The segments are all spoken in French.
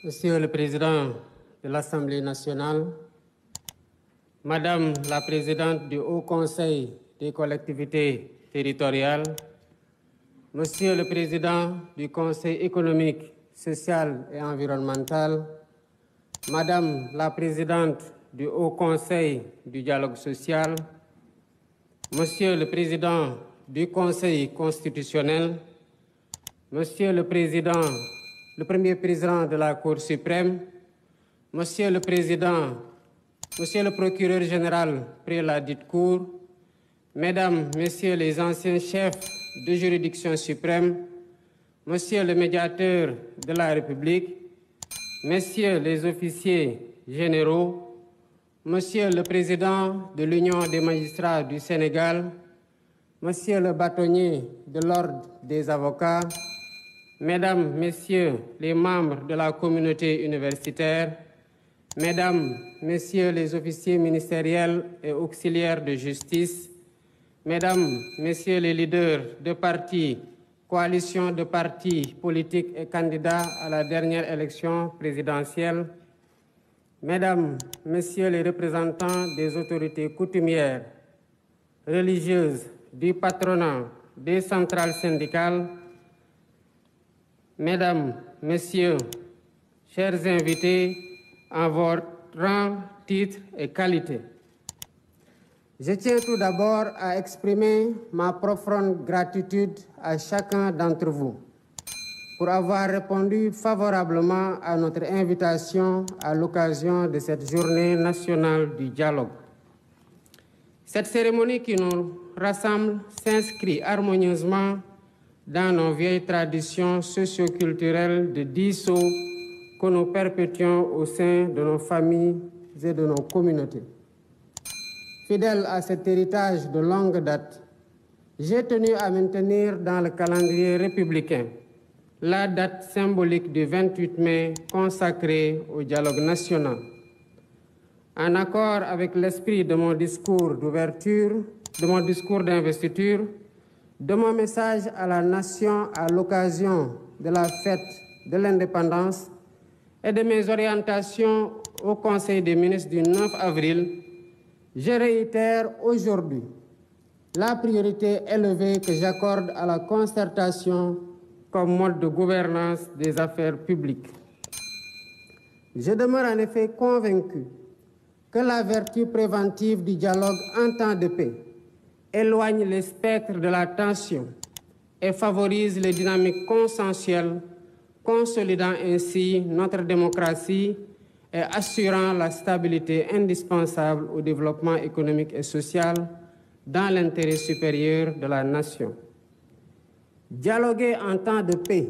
Monsieur le Président de l'Assemblée nationale, Madame la Présidente du Haut Conseil des collectivités territoriales, Monsieur le Président du Conseil économique, social et environnemental, Madame la Présidente du Haut Conseil du dialogue social, Monsieur le Président du Conseil constitutionnel, Monsieur le Premier Président de la Cour suprême, Monsieur le Président, Monsieur le Procureur général près la dite Cour, Mesdames, Messieurs les anciens chefs de juridiction suprême, Monsieur le Médiateur de la République, Messieurs les officiers généraux, Monsieur le Président de l'Union des magistrats du Sénégal, Monsieur le bâtonnier de l'Ordre des avocats, Mesdames, Messieurs les membres de la communauté universitaire, Mesdames, Messieurs les officiers ministériels et auxiliaires de justice, Mesdames, Messieurs les leaders de partis, coalitions de partis politiques et candidats à la dernière élection présidentielle, Mesdames, Messieurs les représentants des autorités coutumières, religieuses, du patronat, des centrales syndicales, Mesdames, Messieurs, chers invités, en votre rang, titre et qualité. Je tiens tout d'abord à exprimer ma profonde gratitude à chacun d'entre vous pour avoir répondu favorablement à notre invitation à l'occasion de cette journée nationale du dialogue. Cette cérémonie qui nous rassemble s'inscrit harmonieusement dans nos vieilles traditions socio-culturelles de 10 sceaux que nous perpétuons au sein de nos familles et de nos communautés. Fidèle à cet héritage de longue date, j'ai tenu à maintenir dans le calendrier républicain la date symbolique du 28 mai consacrée au dialogue national. En accord avec l'esprit de mon discours d'ouverture, de mon discours d'investiture, de mon message à la nation à l'occasion de la fête de l'indépendance et de mes orientations au Conseil des ministres du 9 avril, je réitère aujourd'hui la priorité élevée que j'accorde à la concertation comme mode de gouvernance des affaires publiques. Je demeure en effet convaincu que la vertu préventive du dialogue en temps de paix éloigne les spectres de la tension et favorise les dynamiques consensuelles, consolidant ainsi notre démocratie et assurant la stabilité indispensable au développement économique et social dans l'intérêt supérieur de la nation. Dialoguer en temps de paix,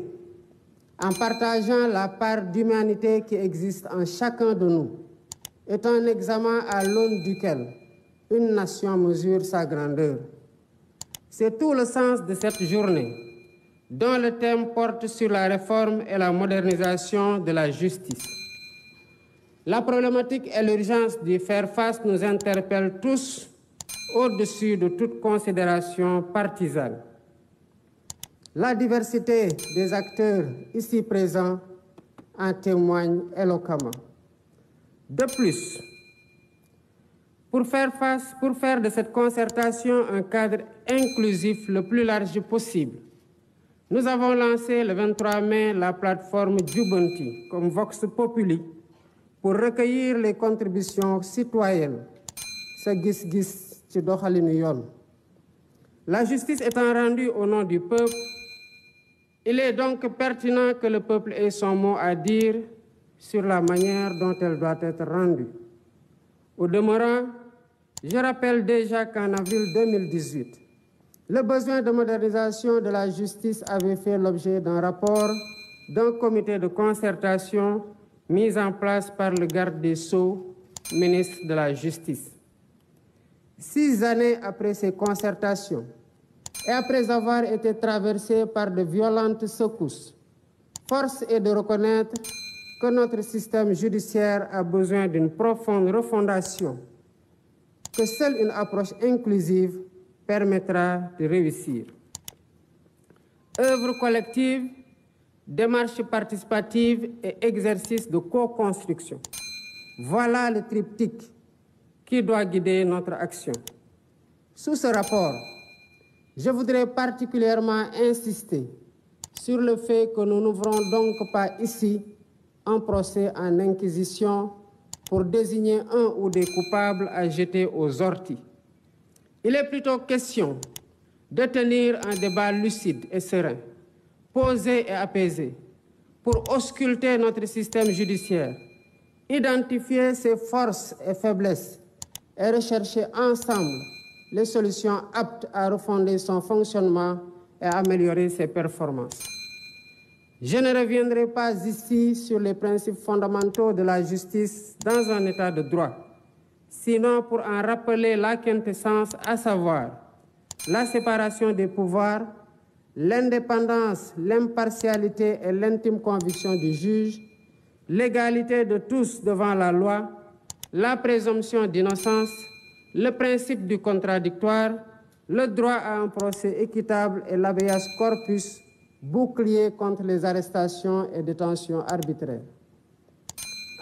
en partageant la part d'humanité qui existe en chacun de nous, est un examen à l'aune duquel une nation mesure sa grandeur. C'est tout le sens de cette journée, dont le thème porte sur la réforme et la modernisation de la justice. La problématique et l'urgence d'y faire face nous interpellent tous au-dessus de toute considération partisane. La diversité des acteurs ici présents en témoigne éloquemment. De plus, pour faire de cette concertation un cadre inclusif le plus large possible, nous avons lancé le 23 mai la plateforme Jubanti comme Vox Populi pour recueillir les contributions citoyennes. La justice étant rendue au nom du peuple, il est donc pertinent que le peuple ait son mot à dire sur la manière dont elle doit être rendue. Au demeurant, je rappelle déjà qu'en avril 2018, le besoin de modernisation de la justice avait fait l'objet d'un rapport d'un comité de concertation mis en place par le garde des Sceaux, ministre de la Justice. 6 années après ces concertations, et après avoir été traversées par de violentes secousses, force est de reconnaître que notre système judiciaire a besoin d'une profonde refondation, que seule une approche inclusive permettra de réussir. Œuvre collective démarche participative et exercice de co-construction. Voilà le triptyque qui doit guider notre action. Sous ce rapport, je voudrais particulièrement insister sur le fait que nous n'ouvrons donc pas ici un procès en inquisition pour désigner un ou des coupables à jeter aux orties. Il est plutôt question de tenir un débat lucide et serein, posé et apaisé, pour ausculter notre système judiciaire, identifier ses forces et faiblesses et rechercher ensemble les solutions aptes à refonder son fonctionnement et améliorer ses performances. Je ne reviendrai pas ici sur les principes fondamentaux de la justice dans un état de droit, sinon pour en rappeler la quintessence, à savoir la séparation des pouvoirs, l'indépendance, l'impartialité et l'intime conviction du juge, l'égalité de tous devant la loi, la présomption d'innocence, le principe du contradictoire, le droit à un procès équitable et l'habeas corpus, bouclier contre les arrestations et détentions arbitraires.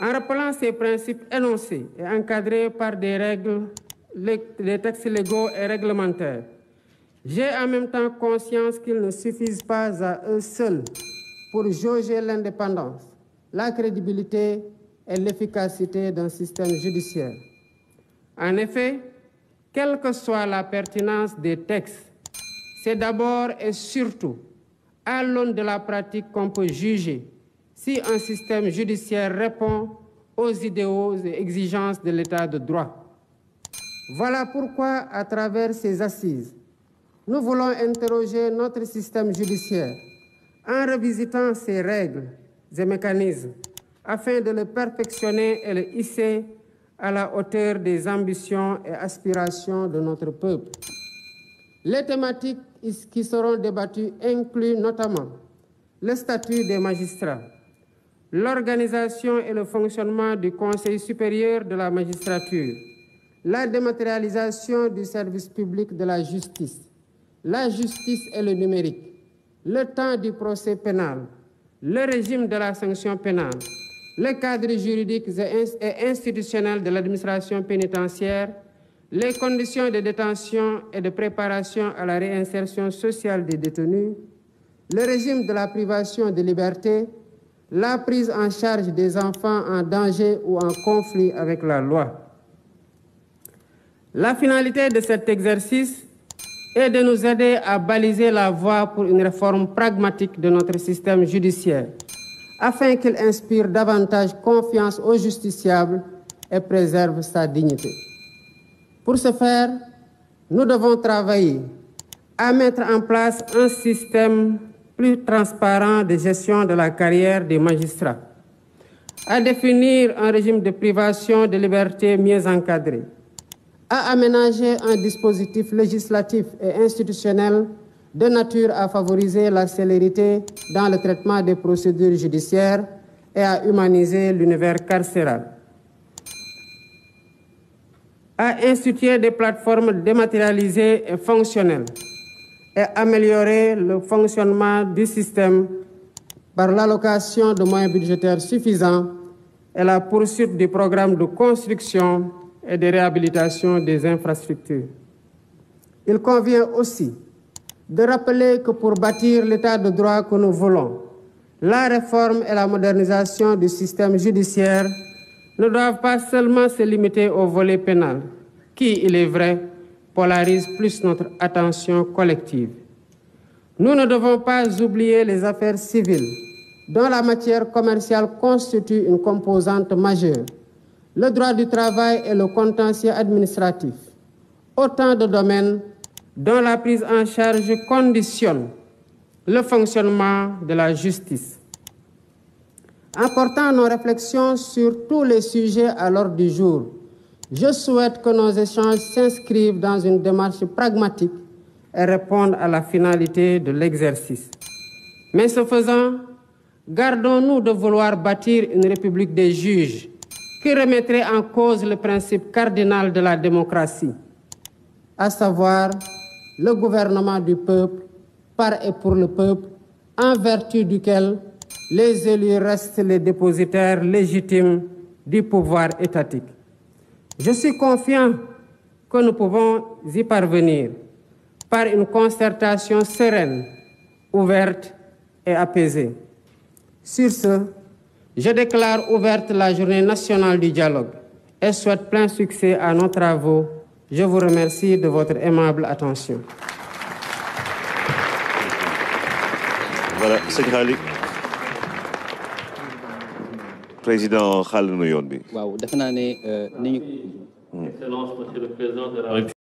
En rappelant ces principes énoncés et encadrés par des règles, des textes légaux et réglementaires, j'ai en même temps conscience qu'ils ne suffisent pas à eux seuls pour jauger l'indépendance, la crédibilité et l'efficacité d'un système judiciaire. En effet, quelle que soit la pertinence des textes, c'est d'abord et surtout à l'aune de la pratique qu'on peut juger si un système judiciaire répond aux idéaux et exigences de l'état de droit. Voilà pourquoi, à travers ces assises, nous voulons interroger notre système judiciaire en revisitant ses règles et mécanismes afin de le perfectionner et le hisser à la hauteur des ambitions et aspirations de notre peuple. Les thématiques qui seront débattues incluent notamment le statut des magistrats, l'organisation et le fonctionnement du Conseil supérieur de la magistrature, la dématérialisation du service public de la justice et le numérique, le temps du procès pénal, le régime de la sanction pénale, le cadre juridique et institutionnel de l'administration pénitentiaire, les conditions de détention et de préparation à la réinsertion sociale des détenus, le régime de la privation de liberté, la prise en charge des enfants en danger ou en conflit avec la loi. La finalité de cet exercice est de nous aider à baliser la voie pour une réforme pragmatique de notre système judiciaire, afin qu'il inspire davantage confiance aux justiciables et préserve sa dignité. Pour ce faire, nous devons travailler à mettre en place un système plus transparent de gestion de la carrière des magistrats, à définir un régime de privation de liberté mieux encadré, à aménager un dispositif législatif et institutionnel de nature à favoriser la célérité dans le traitement des procédures judiciaires et à humaniser l'univers carcéral, à instituer des plateformes dématérialisées et fonctionnelles et améliorer le fonctionnement du système par l'allocation de moyens budgétaires suffisants et la poursuite du programme de construction et de réhabilitation des infrastructures. Il convient aussi de rappeler que pour bâtir l'état de droit que nous voulons, la réforme et la modernisation du système judiciaire ne doivent pas seulement se limiter au volet pénal, qui, il est vrai, polarise plus notre attention collective. Nous ne devons pas oublier les affaires civiles, dont la matière commerciale constitue une composante majeure, le droit du travail et le contentieux administratif, autant de domaines dont la prise en charge conditionne le fonctionnement de la justice. En portant nos réflexions sur tous les sujets à l'ordre du jour, je souhaite que nos échanges s'inscrivent dans une démarche pragmatique et répondent à la finalité de l'exercice. Mais ce faisant, gardons-nous de vouloir bâtir une république des juges qui remettrait en cause le principe cardinal de la démocratie, à savoir le gouvernement du peuple, par et pour le peuple, en vertu duquel les élus restent les dépositaires légitimes du pouvoir étatique. Je suis confiant que nous pouvons y parvenir par une concertation sereine, ouverte et apaisée. Sur ce, je déclare ouverte la journée nationale du dialogue et souhaite plein succès à nos travaux. Je vous remercie de votre aimable attention. Voilà, c'est Khali. Président Khali Nuyon bi. Waaw, defe naa ne Excellence, Monsieur le Président de la République.